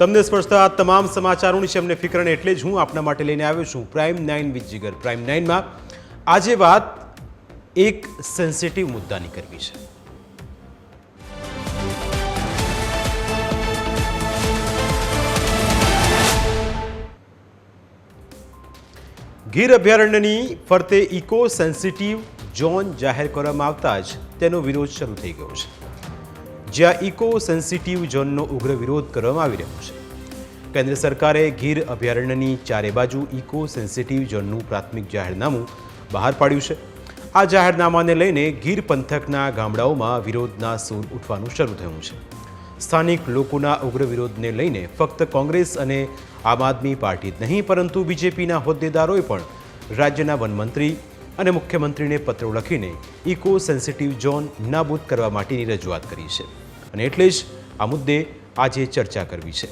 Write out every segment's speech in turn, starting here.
તમને સ્પર્શતા આ તમામ સમાચારોની છે અમને ફિકર એટલે જ હું આપના માટે લઈને આવ્યો છું પ્રાઇમ 9 વિથ જીગર। પ્રાઇમ 9માં આજે વાત એક સેન્સિટિવ મુદ્દાની કરવી છે। ગીર અભયારણ્યની ફરતે ઇકો સેન્સિટિવ ઝોન જાહેર કરવામાં આવતા જ તેનો વિરોધ શરૂ થઈ ગયો છે, જ્યાં ઇકો સેન્સિટિવ ઝોનનો ઉગ્ર વિરોધ કરવામાં આવી રહ્યો છે। કેન્દ્ર સરકારે ગીર અભયારણ્યની ચારે બાજુ ઇકો સેન્સિટિવ ઝોનનું પ્રાથમિક જાહેરનામું બહાર પાડ્યું છે। આ જાહેરનામાને લઈને ગીર પંથકના ગામડાઓમાં વિરોધના સૂર ઉઠવાનું શરૂ થયું છે। સ્થાનિક લોકોના ઉગ્ર વિરોધને લઈને ફક્ત કોંગ્રેસ અને આમ આદમી પાર્ટી જ નહીં, પરંતુ બીજેપીના હોદ્દેદારોએ પણ રાજ્યના વનમંત્રી અને મુખ્યમંત્રીને પત્રો લખીને ઇકો સેન્સિટિવ ઝોન નાબૂદ કરવા માટેની રજૂઆત કરી છે અને એટલે જ આ મુદ્દે આજે ચર્ચા કરવી છે।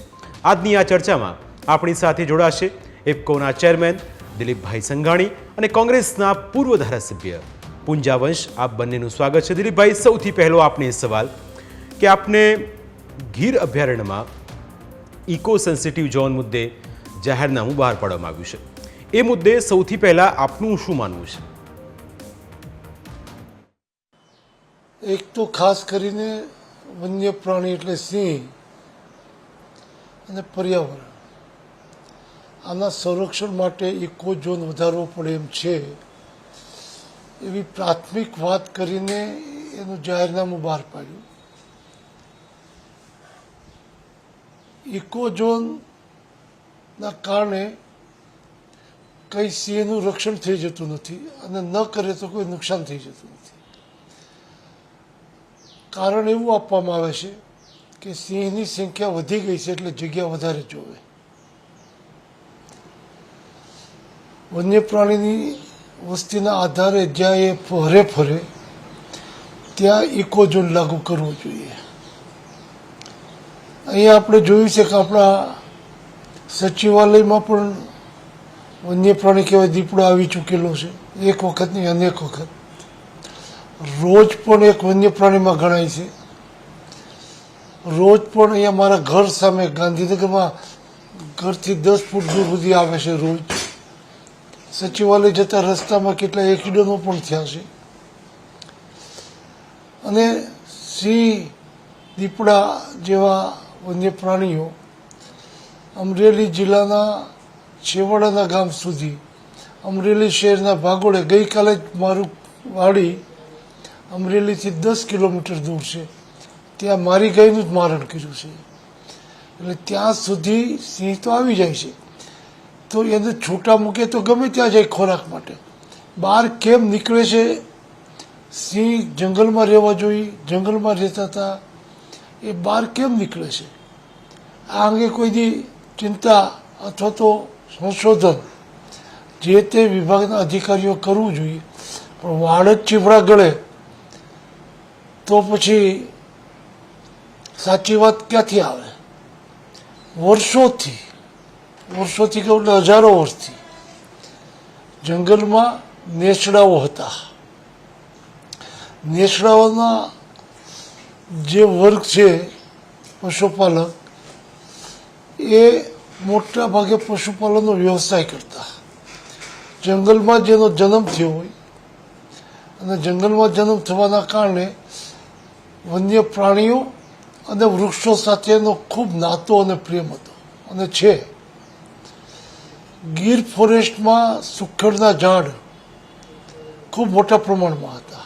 આજની આ ચર્ચામાં આપણી સાથે જોડાશે ઇફકોના ચેરમેન દિલીપભાઈ સંઘાણી અને કોંગ્રેસના પૂર્વ ધારાસભ્ય પૂંજા વંશ। આપ બંનેનું સ્વાગત છે। દિલીપભાઈ, સૌથી પહેલો આપને સવાલ કે આપને ગીર અભયારણ્યમાં ઇકો સેન્સિટિવ ઝોન મુદ્દે જાહેરનામું બહાર પાડવામાં આવ્યું છે, એ મુદ્દે સૌથી પહેલા આપનું શું માનવું છે? એક તો ખાસ કરીને વન્ય પ્રાણી એટલે સિંહ અને પર્યાવરણ, આના સંરક્ષણ માટે ઇકો ઝોન વધારવો પડે એમ છે, એવી પ્રાથમિક વાત કરીને એનું જાહેરનામું બહાર પાડ્યું। ઇકો ઝોનના કારણે કંઈ સિંહનું રક્ષણ થઈ જતું નથી અને ન કરે તો કોઈ નુકસાન થઈ જતું નથી। કારણ એવું આપવામાં આવે છે કે સિંહની સંખ્યા વધી ગઈ છે એટલે જગ્યા વધારે જોવે। વન્ય પ્રાણીની વસ્તીના આધારે જ્યાં એ ફરે ત્યાં ઇકો ઝોન લાગુ કરવો જોઈએ। અહીંયા આપણે જોયું છે કે આપણા સચિવાલયમાં પણ વન્ય પ્રાણી કહેવાય દીપડો આવી ચૂકેલો છે, એક વખત નહીં અનેક વખત। રોજ પણ એક વન્ય પ્રાણીમાં ગણાય છે। રોજ પણ અહીંયા મારા ઘર સામે ગાંધીનગરમાં ઘરથી 10 ફૂટ દૂર સુધી આવે છે રોજ। સચિવાલય જતા રસ્તામાં કેટલા એક્સિડન્ટો પણ થયા છે અને સિંહ, દીપડા જેવા વન્ય પ્રાણીઓ અમરેલી જિલ્લાના છેવાડાના ગામ સુધી, અમરેલી શહેરના ભાગોળે, ગઈકાલે જ મારું વાડી અમરેલીથી 10 કિલોમીટર દૂર છે, ત્યાં મારી ગાયનું જ મારણ કર્યું છે। એટલે ત્યાં સુધી સિંહ તો આવી જાય છે, તો એને છૂટા મૂકે તો ગમે ત્યાં જાય ખોરાક માટે। બહાર કેમ નીકળે છે? સિંહ જંગલમાં રહેવા જોઈએ, જંગલમાં રહેતા હતા, એ બહાર કેમ નીકળે છે? આ અંગે કોઈની ચિંતા અથવા તો સંશોધન જે તે વિભાગના અધિકારીઓ કરવું જોઈએ, પણ વાડ જ ચીભડા ગળે તો પછી સાચી વાત ક્યાંથી આવે? વર્ષોથી કહું એટલે હજારો વર્ષથી જંગલમાં નેસડાઓ હતા। નેસડાઓના જે વર્ગ છે પશુપાલક, એ મોટા ભાગે પશુપાલનનો વ્યવસાય કરતા। જંગલમાં જેનો જન્મ થયો હોય અને જંગલમાં જન્મ થવાના કારણે વન્ય પ્રાણીઓ અને વૃક્ષો સાથેનો ખૂબ નાતો અને પ્રેમ હતો અને છે। ગીર ફોરેસ્ટમાં સુખડના ઝાડ ખૂબ મોટા પ્રમાણમાં હતા।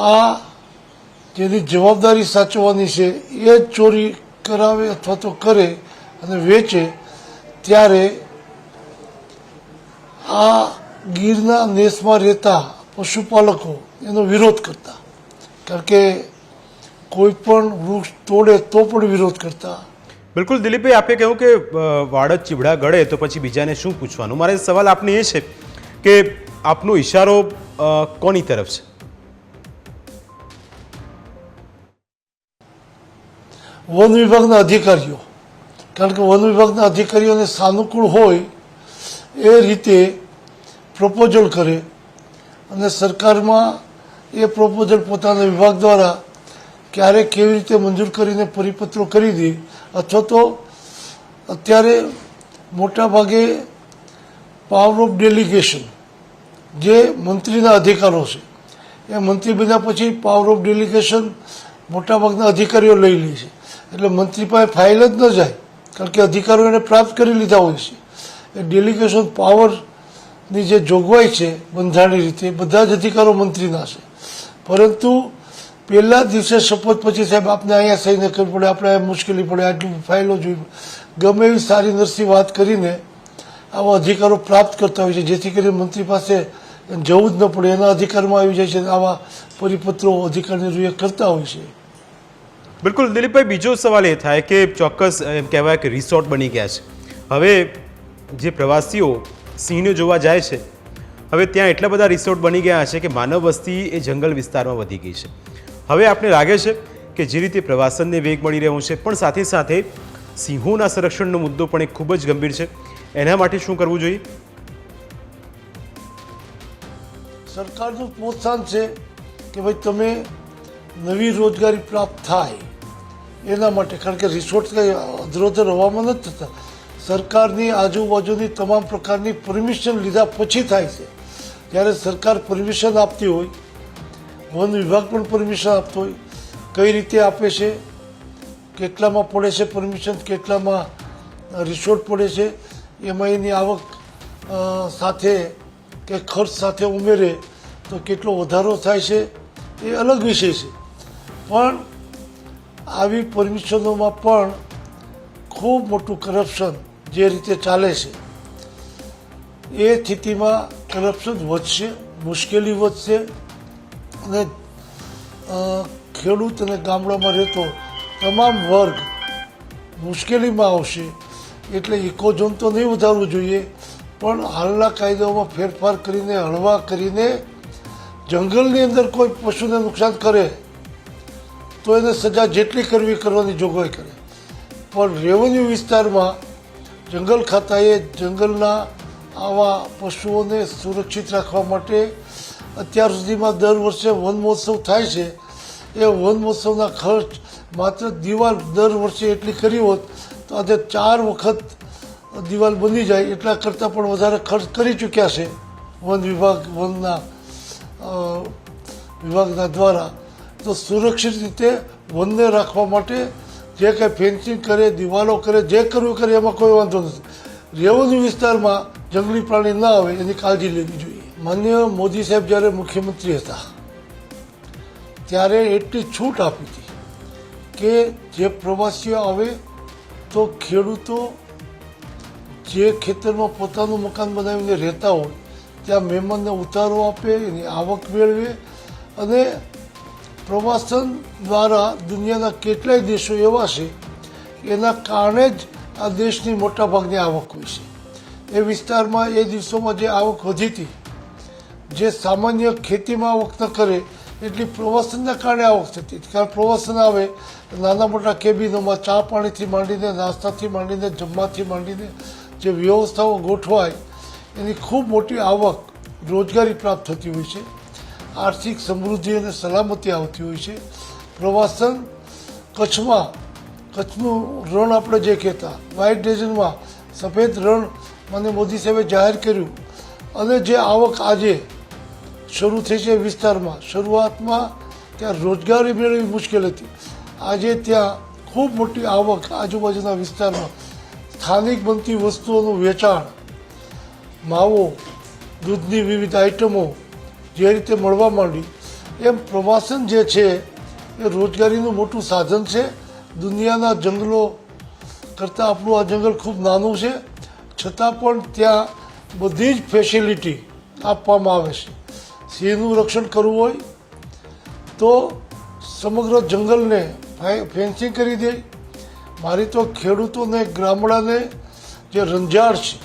આ જેની જવાબદારી સાચવવાની છે એ જ ચોરી કરાવે અથવા તો કરે અને વેચે, ત્યારે આ ગીરના નેસમાં રહેતા પશુપાલકો એનો વિરોધ કરતા, કારણ કે કોઈ પણ વૃક્ષ તોડે તો પણ વિરોધ કરતા। બિલકુલ દિલીપભાઈ, આપે કહ્યું કે વાડ જ ચીબડા ગળે તો પછી બીજાને શું પૂછવાનું? મારો સવાલ આપને એ છે કે આપનો ઇશારો કોની તરફ છે? વન વિભાગના અધિકારીઓ, કારણ કે વન વિભાગના અધિકારીઓને સાનુકૂળ હોય એ રીતે પ્રપોઝલ કરે અને સરકારમાં એ પ્રપોઝલ પોતાના વિભાગ દ્વારા ક્યારે કેવી રીતે મંજૂર કરીને પરિપત્રો કરી દે અથવા તો અત્યારે મોટા ભાગે પાવર ઓફ ડેલિગેશન જે મંત્રીના અધિકારો છે એ મંત્રી બન્યા પછી પાવર ઓફ ડેલિગેશન મોટાભાગના અધિકારીઓ લઈ લે છે, એટલે મંત્રી પાસે ફાઇલ જ ન જાય, કારણ કે અધિકારો એને પ્રાપ્ત કરી લીધા હોય છે. એ ડેલિગેશન પાવરની જે જોગવાઈ છે બંધારણીય રીતે બધા જ અધિકારો મંત્રીના છે, પરંતુ પહેલા દિવસે શપથ પછી સાહેબ આપને અહીંયા સહી ન કરવી પડે, આપણે મુશ્કેલી પડે, આટલી ફાઇલો જોઈ, ગમે એવી સારી નરસી વાત કરીને આવા અધિકારો પ્રાપ્ત કરતા હોય છે, જેથી કરીને મંત્રી પાસે જવું જ ન પડે, એના અધિકારમાં આવી જાય છે. આવા પરિપત્રો અધિકારની રૂએ કરતા હોય છે. બિલકુલ દિલીપભાઈ, બીજો સવાલ એ થાય કે ચોક્કસ એમ કહેવાય કે રિસોર્ટ બની ગયા છે. હવે જે પ્રવાસીઓ સિંહને જોવા જાય છે, હવે ત્યાં એટલા બધા રિસોર્ટ બની ગયા છે કે માનવ વસ્તી એ જંગલ વિસ્તારમાં વધી ગઈ છે. હવે આપને લાગે છે કે જે રીતે પ્રવાસનને વેગ મળી રહ્યો છે, પણ સાથે સાથે સિંહોના સંરક્ષણનો મુદ્દો પણ એક ખૂબ જ ગંભીર છે, એના માટે શું કરવું જોઈએ? સરકારનું પ્રોત્સાહન છે કે ભાઈ તમે નવી રોજગારી પ્રાપ્ત થાય એના માટે, કારણ કે રિસોર્ટ કંઈ અધરોધર હવામાં નથી થતા, સરકારની આજુબાજુની તમામ પ્રકારની પરમિશન લીધા પછી થાય છે. જ્યારે સરકાર પરમિશન આપતી હોય, વન વિભાગ પણ પરમિશન આપતો હોય, કઈ રીતે આપે છે, કેટલામાં પડે છે પરમિશન, કેટલામાં રિસોર્ટ પડે છે, એમાં એની આવક સાથે કે ખર્ચ સાથે ઉમેરે તો કેટલો વધારો થાય છે એ અલગ વિષય છે. પણ આવી પરમિશનોમાં પણ ખૂબ મોટું કરપ્શન જે રીતે ચાલે છે, એ સ્થિતિમાં કરપ્શન વધશે, મુશ્કેલી વધશે, અને ખેડૂત અને ગામડામાં રહેતો તમામ વર્ગ મુશ્કેલીમાં આવશે. એટલે ઇકોઝોન તો નહીં વધારવું જોઈએ, પણ હાલના કાયદાઓમાં ફેરફાર કરીને, હળવા કરીને, જંગલની અંદર કોઈ પશુને નુકસાન કરે તો એને સજા જેટલી કરવી કરવાની જોગવાઈ કરે. પણ રેવન્યુ વિસ્તારમાં જંગલ ખાતાએ જંગલના આવા પશુઓને સુરક્ષિત રાખવા માટે અત્યાર સુધીમાં દર વર્ષે વન મહોત્સવ થાય છે, એ વન મહોત્સવના ખર્ચ માત્ર દિવાલ દર વર્ષે એટલી કરી હોત તો આજે 4 વખત દિવાલ બની જાય, એટલા કરતાં પણ વધારે ખર્ચ કરી ચૂક્યા છે વન વિભાગના દ્વારા. તો સુરક્ષિત રીતે વનને રાખવા માટે જે કંઈ ફેન્સિંગ કરે, દિવાલો કરે, જે કરવું કરે એમાં કોઈ વાંધો નથી. રેવન્યુ વિસ્તારમાં જંગલી પ્રાણી ન આવે એની કાળજી લેવી જોઈએ. માનનીય મોદી સાહેબ જ્યારે મુખ્યમંત્રી હતા ત્યારે એટલી છૂટ આપી હતી કે જે પ્રવાસીઓ આવે તો ખેડૂતો જે ખેતરમાં પોતાનું મકાન બનાવીને રહેતા હોય ત્યાં મહેમાનને ઉતારો આપે, એની આવક મેળવે, અને પ્રવાસન દ્વારા દુનિયાના કેટલાય દેશો એવા છે એના કારણે જ આ દેશની મોટાભાગની આવક હોય છે. એ વિસ્તારમાં એ દિવસોમાં જે આવક વધી હતી, જે સામાન્ય ખેતીમાં આવક ન કરે એટલી પ્રવાસનના કારણે આવક થતી હતી. કારણ પ્રવાસન આવે નાના મોટા કેબિનોમાં ચા પાણીથી માંડીને, નાસ્તાથી માંડીને, જમવાથી માંડીને જે વ્યવસ્થાઓ ગોઠવાય એની ખૂબ મોટી આવક, રોજગારી પ્રાપ્ત થતી હોય છે, આર્થિક સમૃદ્ધિ અને સલામતી આવતી હોય છે. પ્રવાસન કચ્છનું રણ આપણે જે કહેતા વ્હાઇટ ડેઝર્ટમાં સફેદ રણ મને મોદી સાહેબે જાહેર કર્યું, અને જે આવક આજે શરૂ થઈ છે વિસ્તારમાં, શરૂઆતમાં ત્યાં રોજગારી મેળવવી મુશ્કેલ હતી, આજે ત્યાં ખૂબ મોટી આવક આજુબાજુના વિસ્તારમાં, સ્થાનિક બનતી વસ્તુઓનું વેચાણ, માવો, દૂધની વિવિધ આઇટમો જે રીતે મળવા માંડી, એમ પ્રવાસન જે છે એ રોજગારીનું મોટું સાધન છે. દુનિયાના જંગલો કરતાં આપણું આ જંગલ ખૂબ નાનું છે, છતાં પણ ત્યાં બધી જ ફેસિલિટી આપવામાં આવે છે. સિંહનું રક્ષણ કરવું હોય તો સમગ્ર જંગલને ફેન્સિંગ કરી દે. મારી તો ખેડૂતોને, ગામડાને જે રંજાડ છે,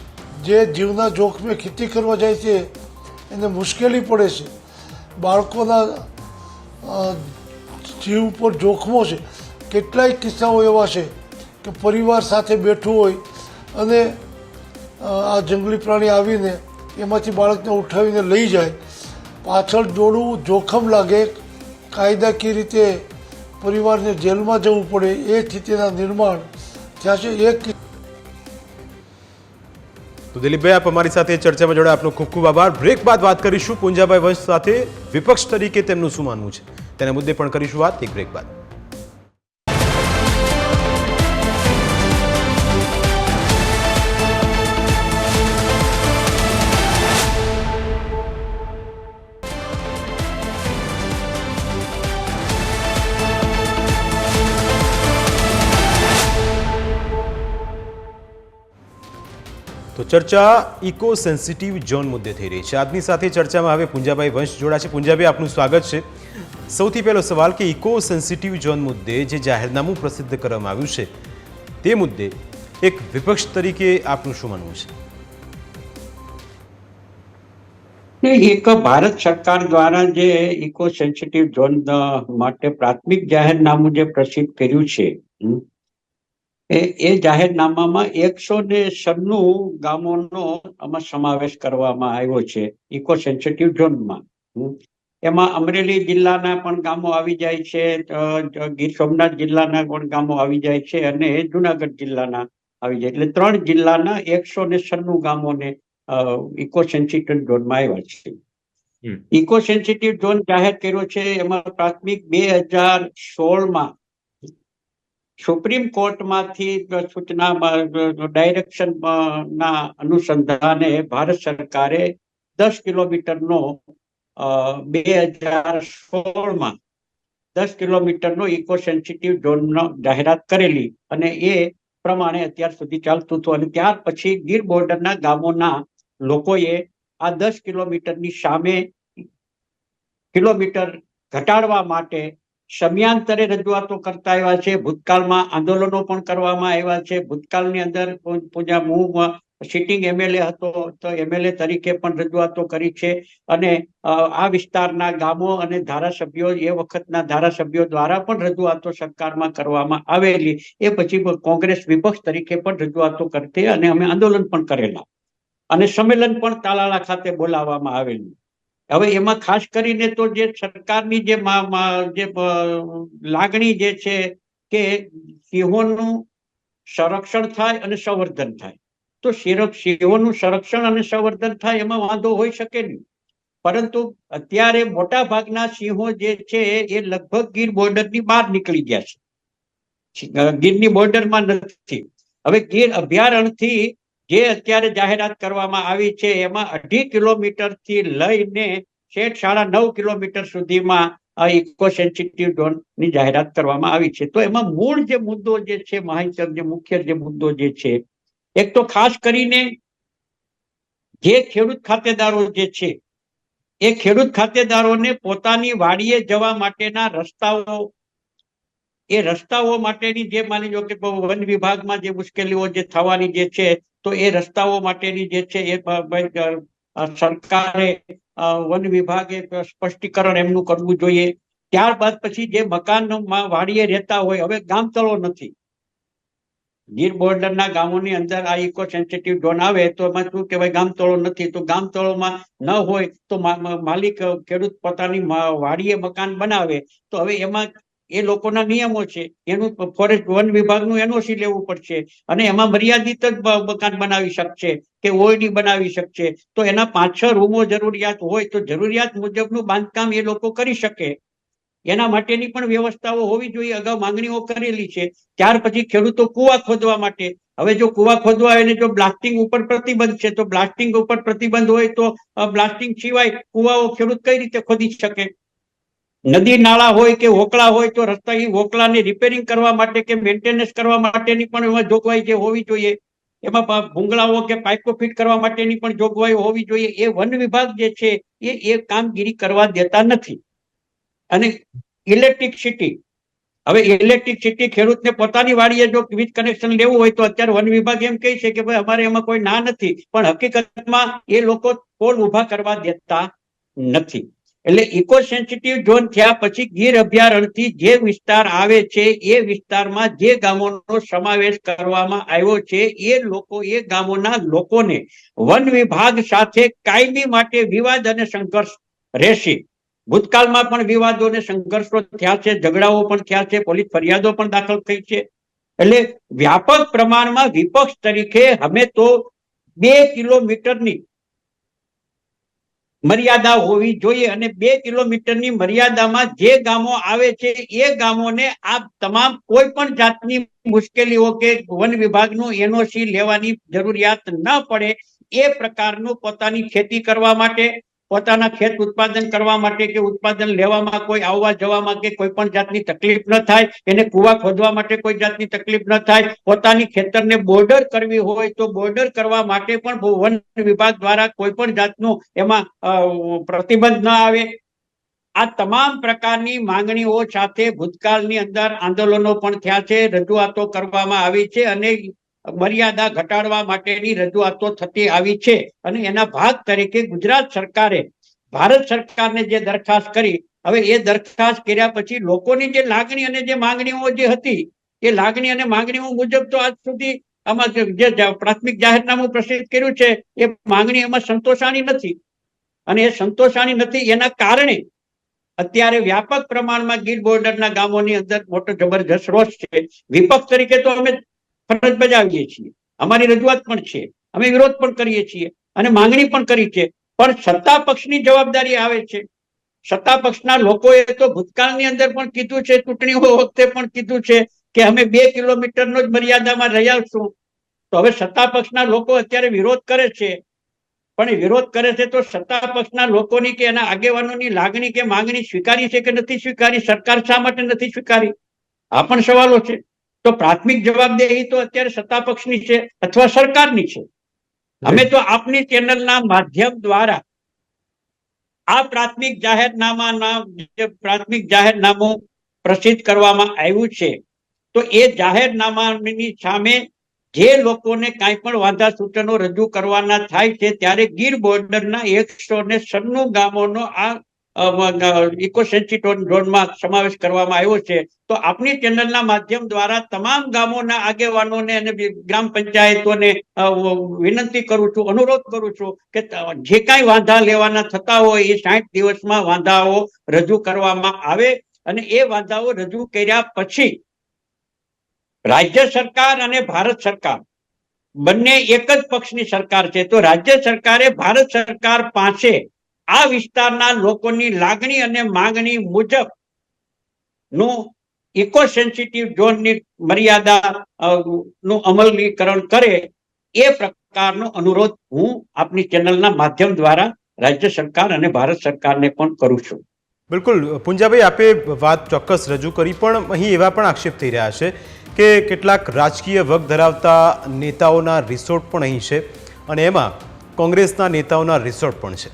જે જીવના જોખમે ખેતી કરવા જાય છે એને મુશ્કેલી પડે છે, બાળકોના જીવ ઉપર જોખમો છે. કેટલાય કિસ્સાઓ એવા છે કે પરિવાર સાથે બેઠું હોય અને આ જંગલી પ્રાણી આવીને એમાંથી બાળકને ઉઠાવીને લઈ જાય, પાછળ દોડવું, જોખમ લાગે, કાયદાકીય રીતે પરિવારને જેલમાં જવું પડે, એ સ્થિતિના નિર્માણ થયા છે. એક તો દિલીપભાઈ, આપ અમારી સાથે ચર્ચામાં જોડાયા, આપનો ખૂબ ખૂબ આભાર. બ્રેક બાદ વાત કરીશું પુંજાભાઈ વંશ સાથે. વિપક્ષ તરીકે તેમનું શું માનવું છે તેના મુદ્દે પણ કરીશું વાત, એક બ્રેક બાદ. તો ચર્ચા ઇકો સેન્સિટિવ ઝોન મુદ્દે થઈ રહી છે. આજની સાથે ચર્ચામાં હવે પુંજાભાઈ વંશ જોડાશે. પુંજાભાઈ, આપનું સ્વાગત છે. સૌથી પહેલો સવાલ કે ઇકો સેન્સિટિવ ઝોન મુદ્દે જે જાહેરનામું પ્રસિદ્ધ કરવામાં આવ્યું છે તે મુદ્દે એક વિપક્ષ તરીકે આપનું શું માનવું છે? એક ભારત સરકાર દ્વારા જે ઇકો સેન્સિટિવ ઝોન માટે પ્રાથમિક જાહેરનામું જે પ્રસિદ્ધ કર્યું છે, એ જાહેરનામામાં 196 ગામોનો આમાં સમાવેશ કરવામાં આવ્યો છે ઇકો સેન્સિટિવ ઝોનમાં. એમાં અમરેલી જિલ્લાના પણ ગામો આવી જાય છે, ગીર સોમનાથ જિલ્લાના પણ ગામો આવી જાય છે અને જુનાગઢ જિલ્લાના આવી જાય, એટલે 3 જિલ્લાના 196 ગામોને ઇકો સેન્સિટિવ ઝોનમાં આવ્યા છે. ઇકો સેન્સિટિવ ઝોન જાહેર કર્યો છે એમાં પ્રાથમિક 2016માં સુપ્રીમ કોર્ટમાંથી સૂચના ડાયરેક્શન ના અનુસંધાને ભારત સરકારે 10 કિલોમીટરનો 2016માં 10 કિલોમીટરનો ઇકો સેન્સિટિવ ઝોનનો જાહેરાત કરેલી અને એ પ્રમાણે અત્યાર સુધી ચાલતું હતું. અને ત્યાર પછી ગીર બોર્ડરના ગામોના લોકોએ આ 10 કિલોમીટરની સામે કિલોમીટર ઘટાડવા માટે સમયાંતરે રજૂઆતો કરતા આવ્યા છે. ભૂતકાળમાં આંદોલનો પણ કરવામાં આવ્યા છે. ભૂતકાળની અંદર હું સિટિંગ એમએલએ હતો તો એમએલએ તરીકે પણ રજૂઆતો કરી છે અને આ વિસ્તારના ગામો અને ધારાસભ્યો, એ વખતના ધારાસભ્યો દ્વારા પણ રજૂઆતો સરકારમાં કરવામાં આવેલી. એ પછી કોંગ્રેસ વિપક્ષ તરીકે પણ રજૂઆતો કરતી અને અમે આંદોલન પણ કરેલા અને સંમેલન પણ તાલાળા ખાતે બોલાવવામાં આવેલું. હવે એમાં ખાસ કરીને તો જે સરકારની જે લાગણી જે છે કે સિંહોનું સંરક્ષણ થાય અને સંવર્ધન થાય, તો સિંહોનું સંરક્ષણ અને સંવર્ધન થાય એમાં વાંધો હોઈ શકે નહીં, પરંતુ અત્યારે મોટા ભાગના સિંહો જે છે એ લગભગ ગીર બોર્ડરની બહાર નીકળી ગયા છે, ગીરની બોર્ડરમાં નથી. હવે ગીર અભયારણ્યથી જે અત્યારે જાહેરાત કરવામાં આવી છે એમાં 2.5 કિલોમીટર થી લઈને 9.5 કિલોમીટર સુધીમાં આ ઇકો સેન્સિટિવ ઝોન ની જાહેરાત કરવામાં આવી છે. તો એમાં મૂળ જે મુદ્દો જે છે, માહિતી જે મુખ્ય જે મુદ્દો જે છે, એક તો ખાસ કરીને જે ખેડૂત ખાતેદારો જે છે એ ખેડૂત ખાતેદારોને પોતાની વાડીએ જવા માટેના રસ્તાઓ, એ રસ્તાઓ માટેની જે માની લો કે વન વિભાગમાં જે મુશ્કેલીઓ જે થવાની જે છે, તો એ રસ્તાઓ માટેની જે છે એ સરકારે વન વિભાગે સ્પષ્ટીકરણ એમનું કરવું જોઈએ. ત્યારબાદ પછી જે મકાનમાં વાડીએ રહેતા હોય, હવે ગામતળો નથી, ગીર બોર્ડરના ગામોની અંદર આ ઇકો સેન્સિટિવ ઝોન આવે તો એમાં શું કહેવાય, ગામતળો નથી. તો ગામતળોમાં ન હોય તો માલિક ખેડૂત પોતાની વાડીએ મકાન બનાવે તો હવે એમાં એ લોકોના નિયમો છે, એનું ફોરેસ્ટ વન વિભાગનું એનઓસી લેવું પડશે અને એમાં મર્યાદિત જ મકાન બનાવી શકશે કે ઓયડી બનાવી શકશે. તો એના 5-6 રૂમો જરૂરિયાત હોય તો જરૂરિયાત મુજબનું બાંધકામ એ લોકો કરી શકે, એના માટેની પણ વ્યવસ્થાઓ હોવી જોઈએ. અગાઉ માંગણીઓ કરેલી છે. ત્યાર પછી ખેડૂતો કુવા ખોદવા માટે, હવે જો કુવા ખોદવા હોય અને જો બ્લાસ્ટિંગ ઉપર પ્રતિબંધ છે, તો બ્લાસ્ટિંગ ઉપર પ્રતિબંધ હોય તો બ્લાસ્ટિંગ સિવાય કુવાઓ ખેડૂત કઈ રીતે ખોદી શકે? નદી નાળા હોય કે હોકળા હોય તો રસ્તા એ હોકળાને રિપેરિંગ કરવા માટે કે મેન્ટેનન્સ કરવા માટેની પણ એમાં જોગવાઈ જે હોવી જોઈએ, એમાં ભૂંગળાઓ કે પાઇપો ફિટ કરવા માટેની પણ જોગવાઈ હોવી જોઈએ. એ વન વિભાગ જે છે એ કામગીરી કરવા દેતા નથી. અને ઇલેક્ટ્રિસિટી, હવે ઇલેક્ટ્રિસિટી ખેડૂતને પોતાની વાડીએ જો વીજ કનેક્શન લેવું હોય તો અત્યારે વન વિભાગ એમ કહે છે કે ભાઈ અમારે એમાં કોઈ ના નથી, પણ હકીકતમાં એ લોકો પોલ ઉભા કરવા દેતા નથી. એટલે ઇકો સેન્સિટિવ ઝોન થયા પછી ગીર અભયારણ્યથી જે વિસ્તાર આવે છે એ વિસ્તારમાં જે ગામોનો સમાવેશ કરવામાં આવ્યો છે એ ગામોના લોકોને વન વિભાગ સાથે કાયમી માટે વિવાદ અને સંઘર્ષ રહેશે. ભૂતકાળમાં પણ વિવાદો અને સંઘર્ષો થયા છે, ઝઘડાઓ પણ થયા છે, પોલીસ ફરિયાદો પણ દાખલ થઈ છે. એટલે વ્યાપક પ્રમાણમાં વિપક્ષ તરીકે અમે તો 2 કિલોમીટરની મર્યાદા હોવી જોઈએ અને 2 કિલોમીટરની મર્યાદામાં જે ગામો આવે છે એ ગામોને આ તમામ કોઈ પણ જાતની મુશ્કેલીઓ કે વન વિભાગનું એનઓસી લેવાની જરૂરિયાત ન પડે એ પ્રકારનું પોતાની ખેતી કરવા માટે, પોતાના ખેત ઉત્પાદન કરવા માટે કે ઉત્પાદન લેવામાં કોઈ આવવા જવામાં કે કોઈ પણ જાતની તકલીફ ન થાય, એને કુવા ખોદવા માટે કોઈ જાતની તકલીફ ન થાય, પોતાની ખેતરને બોર્ડર કરવી હોય તો બોર્ડર કરવા માટે પણ વન વિભાગ દ્વારા કોઈ પણ જાતનું એમાં પ્રતિબંધ ન આવે. આ તમામ પ્રકારની માંગણીઓ સાથે ભૂતકાળની અંદર આંદોલનો પણ થયા છે, રજૂઆતો કરવામાં આવી છે અને મર્યાદા ઘટાડવા માટેની રજૂઆતો થતી આવી છે. અને એના ભાગ તરીકે ગુજરાત સરકારે ભારત સરકારને જે દરખાસ્ત કરી, હવે એ દરખાસ્ત કર્યા પછી લોકોની જે લાગણી અને જે માંગણીઓ જે હતી એ લાગણી અને માંગણીઓ મુજબ તો આજ સુધી આમાં જે પ્રાથમિક જાહેરનામું પ્રસિદ્ધ કર્યું છે એ માંગણી એમાં સંતોષાણી નથી. અને એ સંતોષાણી નથી એના કારણે અત્યારે વ્યાપક પ્રમાણમાં ગીર બોર્ડરના ગામોની અંદર મોટો જબરજસ્ત રોષ છે. વિપક્ષ તરીકે તો અમે ફરજ બજાવીએ છીએ, અમારી રજૂઆત પણ છે, અમે વિરોધ પણ કરીએ છીએ અને માંગણી પણ કરી છે, પણ સત્તા પક્ષની જવાબદારી આવે છે. સત્તા પક્ષના લોકોએ તો ભૂતકાળની અંદર પણ કીધું છે, ચૂંટણીઓ વખતે પણ કીધું છે કે અમે 2 કિલોમીટરનો જ મર્યાદામાં રહ્યાશું. તો હવે સત્તા પક્ષના લોકો અત્યારે વિરોધ કરે છે, પણ વિરોધ કરે છે તો સત્તા પક્ષના લોકોની કે એના આગેવાનોની લાગણી કે માંગણી સ્વીકારી છે કે નથી સ્વીકારી, સરકાર શા માટે નથી સ્વીકારી, આ પણ સવાલો છે. તો પ્રાથમિક જવાબદેહી તો અત્યારે સત્તા પક્ષની છે અથવા સરકારની છે. અમે તો આપની ચેનલના માધ્યમ દ્વારા આ પ્રાથમિક જાહેરનામું પ્રસિદ્ધ કરવામાં આવ્યું છે, તો એ જાહેરનામાની સામે જે લોકોને કાંઈ પણ વાંધા સૂચનો રજૂ કરવાના થાય છે ત્યારે ગીર બોર્ડરના 196 ગામોનો આ ઇકો સેન્સિટિવ ઝોનમાં સમાવેશ કરવામાં આવ્યો છે. તો આપની ચેનલના માધ્યમ દ્વારા તમામ ગામોના આગેવાનોને અને ગ્રામ પંચાયતોને વિનંતી કરું છું, અનુરોધ કરું છું કે જે કાંઈ વાંધા લેવાના થતા હોય એ 60 દિવસમાં વાંધાઓ રજૂ કરવામાં આવે અને એ વાંધાઓ રજૂ કર્યા પછી રાજ્ય સરકાર અને ભારત સરકાર બંને એક જ પક્ષની સરકાર છે. તો રાજ્ય સરકારે ભારત સરકાર પાસે આ વિસ્તારના લોકોની લાગણી અને માંગણી મુજબ નું ઇકો સેન્સિટિવ ઝોનની મર્યાદા નું અમલીકરણ કરે એ પ્રકારનો અનુરોધ હું આપની ચેનલના માધ્યમ દ્વારા રાજ્ય સરકાર અને ભારત સરકારને પણ કરું છું. બિલકુલ પુંજાભાઈ, આપે વાત ચોક્કસ રજૂ કરી, પણ અહીં એવા પણ આક્ષેપ થઈ રહ્યા છે કે કેટલાક રાજકીય વગ ધરાવતા નેતાઓના રિસોર્ટ પણ અહીં છે અને એમાં કોંગ્રેસના નેતાઓના રિસોર્ટ પણ છે.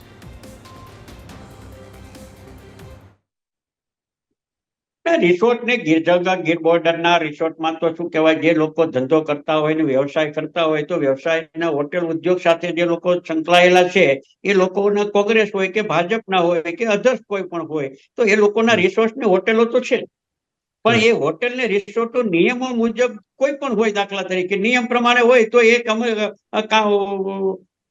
રિસોર્ટ ને ગીર બોર્ડરના રિસોર્ટમાં તો શું કહેવાય, જે લોકો ધંધો કરતા હોય ને વ્યવસાય કરતા હોય તો વ્યવસાયના હોટેલ ઉદ્યોગ સાથે જે લોકો સંકળાયેલા છે એ લોકોના કોંગ્રેસ હોય કે ભાજપના હોય કે અધર્સ કોઈ પણ હોય તો એ લોકોના રિસોર્ટ ને હોટેલો તો છે, પણ એ હોટેલ ને રિસોર્ટો નિયમો મુજબ કોઈ પણ હોય, દાખલા તરીકે નિયમ પ્રમાણે હોય તો એ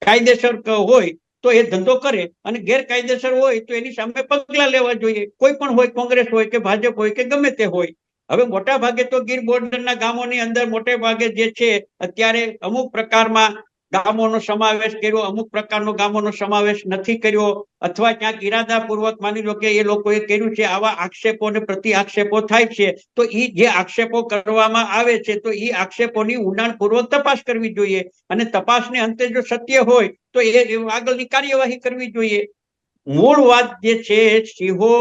કાયદેસર હોય તો એ ધંધો કરે અને ગેરકાયદેસર હોય તો એની સામે પગલા લેવા જોઈએ, કોઈ પણ હોય, કોંગ્રેસ હોય કે ભાજપ હોય કે ગમે તે હોય. હવે મોટા ભાગે તો ગીર બોર્ડરના ગામોની અંદર મોટે ભાગે જે છે અત્યારે અમુક પ્રકારમાં ગામોનો સમાવેશ કર્યો, અમુક પ્રકારનો ગામોનો સમાવેશ નથી કર્યો, અથવા ક્યાંક ઈરાદાપૂર્વક માની લો કે એ લોકોએ કર્યું છે. આવા આક્ષેપો અને પ્રતિ આક્ષેપો થાય છે તો એ જે આક્ષેપો કરવામાં આવે છે તો એ આક્ષેપોની ઊંડાણપૂર્વક તપાસ કરવી જોઈએ અને તપાસને અંતે જો સત્ય હોય તો એ આગળની કાર્યવાહી કરવી જોઈએ. મૂળ વાત જે છે સિંહો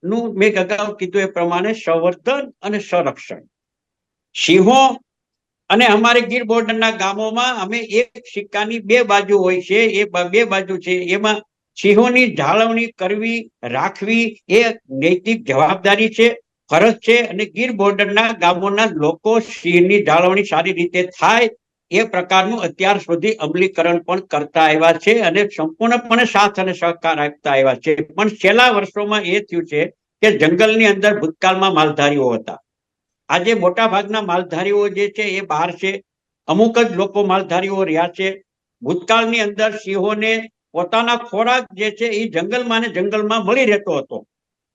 નું મેં અગાઉ કીધું એ પ્રમાણે સંવર્ધન અને સંરક્ષણ. સિંહો અને અમારે ગીર બોર્ડરના ગામોમાં અમે એક સિક્કાની 2 બાજુ હોય છે, એ 2 બાજુ છે. એમાં સિંહોની જાળવણી કરવી, રાખવી એ નૈતિક જવાબદારી છે, ફરજ છે અને ગીર બોર્ડરના ગામોના લોકો સિંહની જાળવણી સારી રીતે થાય એ પ્રકારનું અત્યાર સુધી અમલીકરણ પણ કરતા આવ્યા છે અને સંપૂર્ણપણે સાથ અને સહકાર આપતા આવ્યા છે. પણ છેલ્લા વર્ષોમાં એ થયું છે કે જંગલની અંદર ભૂતકાળમાં માલધારીઓ હતા, આજે મોટા ભાગના માલધારીઓ જે છે એ બહાર છે, અમુક જ લોકો માલધારીઓ રહ્યા છે. ભૂતકાળની અંદર સિંહોને પોતાના ખોરાક જે છે એ જંગલમાં ને જંગલમાં મળી રહેતો હતો.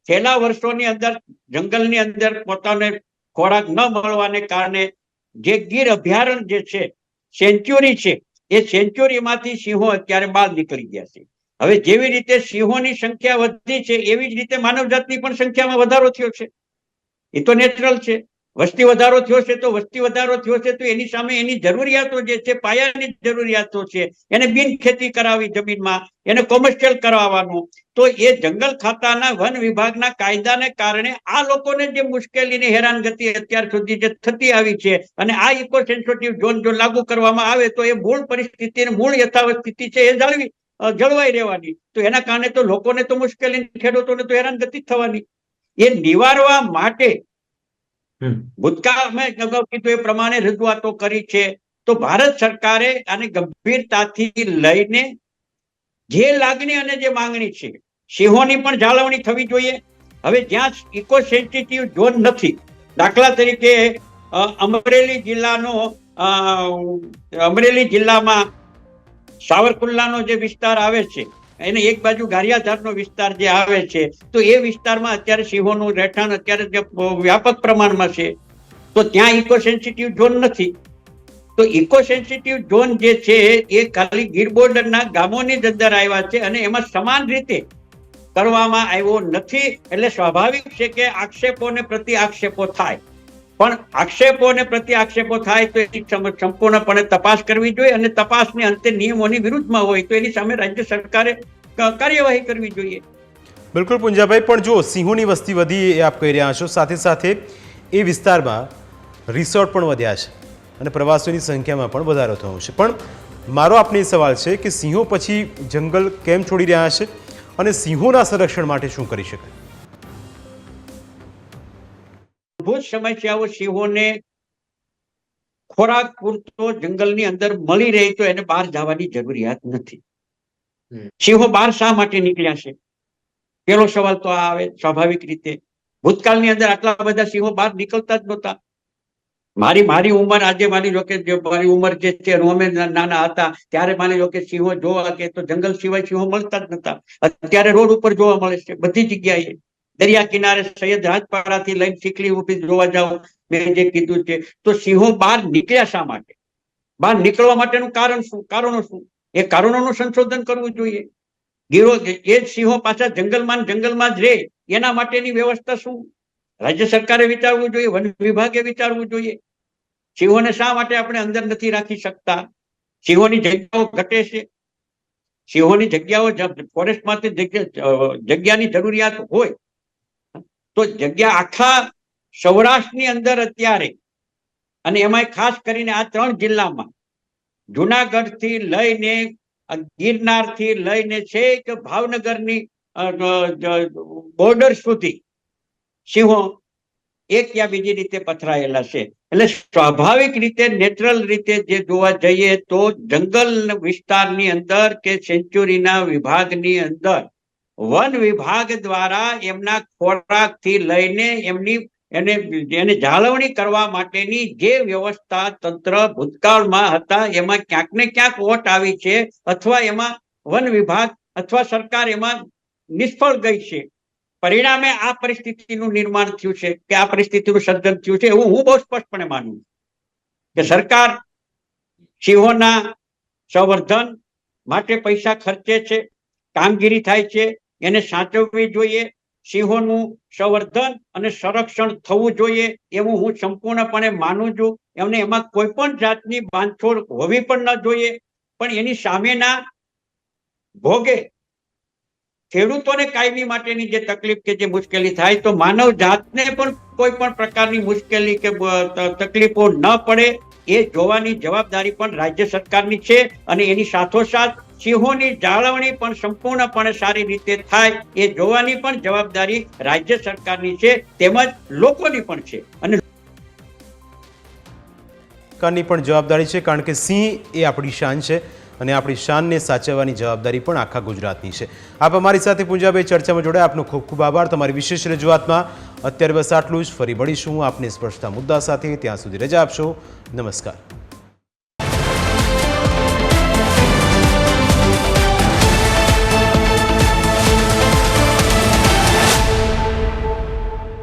છેલ્લા વર્ષોની અંદર જંગલની અંદર પોતાને ખોરાક ન મળવાને કારણે જે ગીર અભયારણ્ય જે છે, સેન્ચ્યુરી છે, એ સેન્ચ્યુરીમાંથી સિંહો અત્યારે બહાર નીકળી ગયા છે. હવે જેવી રીતે સિંહોની સંખ્યા વધી છે એવી જ રીતે માનવજાતની પણ સંખ્યામાં વધારો થયો છે. એ તો નેચરલ છે. વસ્તી વધારો થયો છે તો એની સામે એની જરૂરિયાતો જે છે, પાયાની જરૂરિયાતો છે, એને બિન ખેતી કરાવી જમીનમાં, એને કોમર્શિયલ કરાવવાનું, તો એ જંગલ ખાતાના વન વિભાગના કાયદાને કારણે આ લોકોને જે મુશ્કેલીની હેરાનગતિ અત્યાર સુધી જે થતી આવી છે, અને આ ઇકો સેન્સિટિવ ઝોન જો લાગુ કરવામાં આવે તો એ મૂળ પરિસ્થિતિ, મૂળ યથાવત સ્થિતિ છે એ જળવાઈ રહેવાની. તો એના કારણે તો લોકોને તો મુશ્કેલી, ખેડૂતોને તો હેરાનગતિ થવાની. એ નિવારવા માટે ભૂતકાળ મેં અગાઉ કીધું એ પ્રમાણે રજૂઆતો કરી છે. તો ભારત સરકારે આને ગંભીરતાથી લઈને જે લાગણી અને જે માંગણી છે, સિંહોની પણ જાળવણી થવી જોઈએ. હવે જ્યાં ઇકો સેન્સિટિવ ઝોન નથી, દાખલા તરીકે અમરેલી જિલ્લામાં સાવરકુંડલાનો જે વિસ્તાર આવે છે, એને એક બાજુ ગારિયાધારનો વિસ્તાર જે આવે છે, તો એ વિસ્તારમાં અત્યારે સિંહોનું રહેઠાણ અત્યારે વ્યાપક પ્રમાણમાં છે. તો ત્યાં ઇકો સેન્સિટિવ ઝોન નથી. તો ઇકો સેન્સિટિવ ઝોન જે છે એ ખાલી ગીર બોર્ડરના ગામોની જ અંદર આવ્યા છે અને એમાં સમાન રીતે કરવામાં આવ્યો નથી. એટલે સ્વાભાવિક છે કે આક્ષેપો ને પ્રતિ આક્ષેપો થાય, પણ આક્ષેપો ને પ્રતિ આક્ષેપો થાય તો એની સંપૂર્ણપણે તપાસ કરવી જોઈએ, અને તપાસને અંતે નિયમોની વિરુદ્ધમાં હોય તો એની સામે રાજ્ય સરકારે કાર્યવાહી કરવી જોઈએ. બિલકુલ પુંજાભાઈ, પણ જો સિંહોની વસ્તી વધી એ આપ કહી રહ્યા છો, સાથે સાથે એ વિસ્તારમાં રિસોર્ટ પણ વધ્યા છે અને પ્રવાસીઓની સંખ્યામાં પણ વધારો થયો છે. પણ મારો આપને એ સવાલ છે કે સિંહો પછી જંગલ કેમ છોડી રહ્યા છે અને સિંહોના સંરક્ષણ માટે શું કરી શકાય? મૂળભૂત સમસ્યાઓ સિંહોને ખોરાક પૂરતો જંગલની અંદર મળી રહે તો એને બહાર જવાની જરૂરિયાત નથી. સિંહો બહાર શા માટે નીકળ્યા છે, પેલો સવાલ તો આ આવે સ્વાભાવિક રીતે. ભૂતકાળની અંદર આટલા બધા સિંહો બહાર નીકળતા જ નહોતા. મારી ઉંમર આજે માની લો કે મારી ઉંમર જે છે, અમે નાના હતા ત્યારે માની લો કે સિંહો જોવા કે તો જંગલ સિવાય સિંહો મળતા જ નતા. અત્યારે રોડ ઉપર જોવા મળે છે બધી જગ્યાએ. દરિયા કિનારે સૈયદ રાજપાડાથી લઈને ચીખલી ઉભી જોવા જાવ, મેં જે કીધું છે. તો સિંહો બહાર નીકળ્યા શા માટે? બહાર નીકળવા માટેનું કારણો શું? એ કારણોનું સંશોધન કરવું જોઈએ. ગીરો એ જ સિંહો પાછા જંગલમાં જ રહે એના માટેની વ્યવસ્થા શું? રાજ્ય સરકારે વિચારવું જોઈએ, વન વિભાગે વિચારવું જોઈએ. સિંહોને શા માટે આપણે અંદર નથી રાખી શકતા? સિંહોની જગ્યાઓ ઘટે છે. સિંહોની જગ્યાઓ ફોરેસ્ટમાંથી જગ્યાની જરૂરિયાત હોય તો જગ્યા આખા સૌરાષ્ટ્રની અંદર અત્યારે, અને એમાં ખાસ કરીને આ 3 જિલ્લામાં, જુનાગઢ થી લઈને ગિરનાર થી લઈને છેક ભાવનગરની બોર્ડર સુધી સિંહો એક યા બીજી રીતે પથરાયેલા છે. એટલે સ્વાભાવિક રીતે, નેચરલ રીતે જે જોવા જઈએ તો જંગલ વિસ્તારની અંદર કે સેન્ચ્યુરીના વિભાગની અંદર વન વિભાગ દ્વારા એમના ખોરાકથી લઈને એને જાળવણી કરવા માટેની જે વ્યવસ્થા તંત્ર ભૂતકાળમાં હતા એમાં ક્યાંક ને ક્યાંક ઓટ આવી છે, અથવા એમાં વન વિભાગ અથવા સરકાર એમાં નિષ્ફળ ગઈ છે. પરિણામે આ પરિસ્થિતિનું નિર્માણ થયું છે કે આ પરિસ્થિતિનું સર્જન થયું છે, એવું હું બહુ સ્પષ્ટપણે માનું કે સરકાર સિંહોના સંવર્ધન માટે પૈસા ખર્ચે છે, કામગીરી થાય છે, એને સાચવવી જોઈએ. સિંહોનું સંવર્ધન અને સંરક્ષણ થવું જોઈએ એવું હું સંપૂર્ણપણે માનું છું. એમાં કોઈ પણ જાતની બાંધછોડ હોવી પણ ન જોઈએ. પણ એની સામેના ભોગે ખેડૂતોને કાયમી માટેની જે તકલીફ કે જે મુશ્કેલી થાય, તો માનવ જાતને પણ કોઈ પણ પ્રકારની મુશ્કેલી કે તકલીફો ન પડે એ જોવાની જવાબદારી પણ રાજ્ય સરકારની છે. અને એની સાથોસાથ સિંહોની જાળવણી પણ સંપૂર્ણપણે સારી રીતે થાય એ જોવાની પણ જવાબદારી રાજ્ય સરકારની છે, તેમજ લોકોની પણ છે. અને સરકારની પણ જવાબદારી છે, કારણ કે સિંહ એ આપણી શાન છે અને આપણી શાનને સાચવવાની જવાબદારી પણ આખા ગુજરાતની છે. આપ અમારી સાથે પુંજાભાઈ ચર્ચામાં જોડાયા, આપનો ખૂબ ખૂબ આભાર. તમારી વિશેષ રજૂઆતમાં અત્યારે બસ આટલું જ. ફરી મળીશું આપને સ્પર્શતા મુદ્દા સાથે. ત્યાં સુધી રજા આપશો. નમસ્કાર.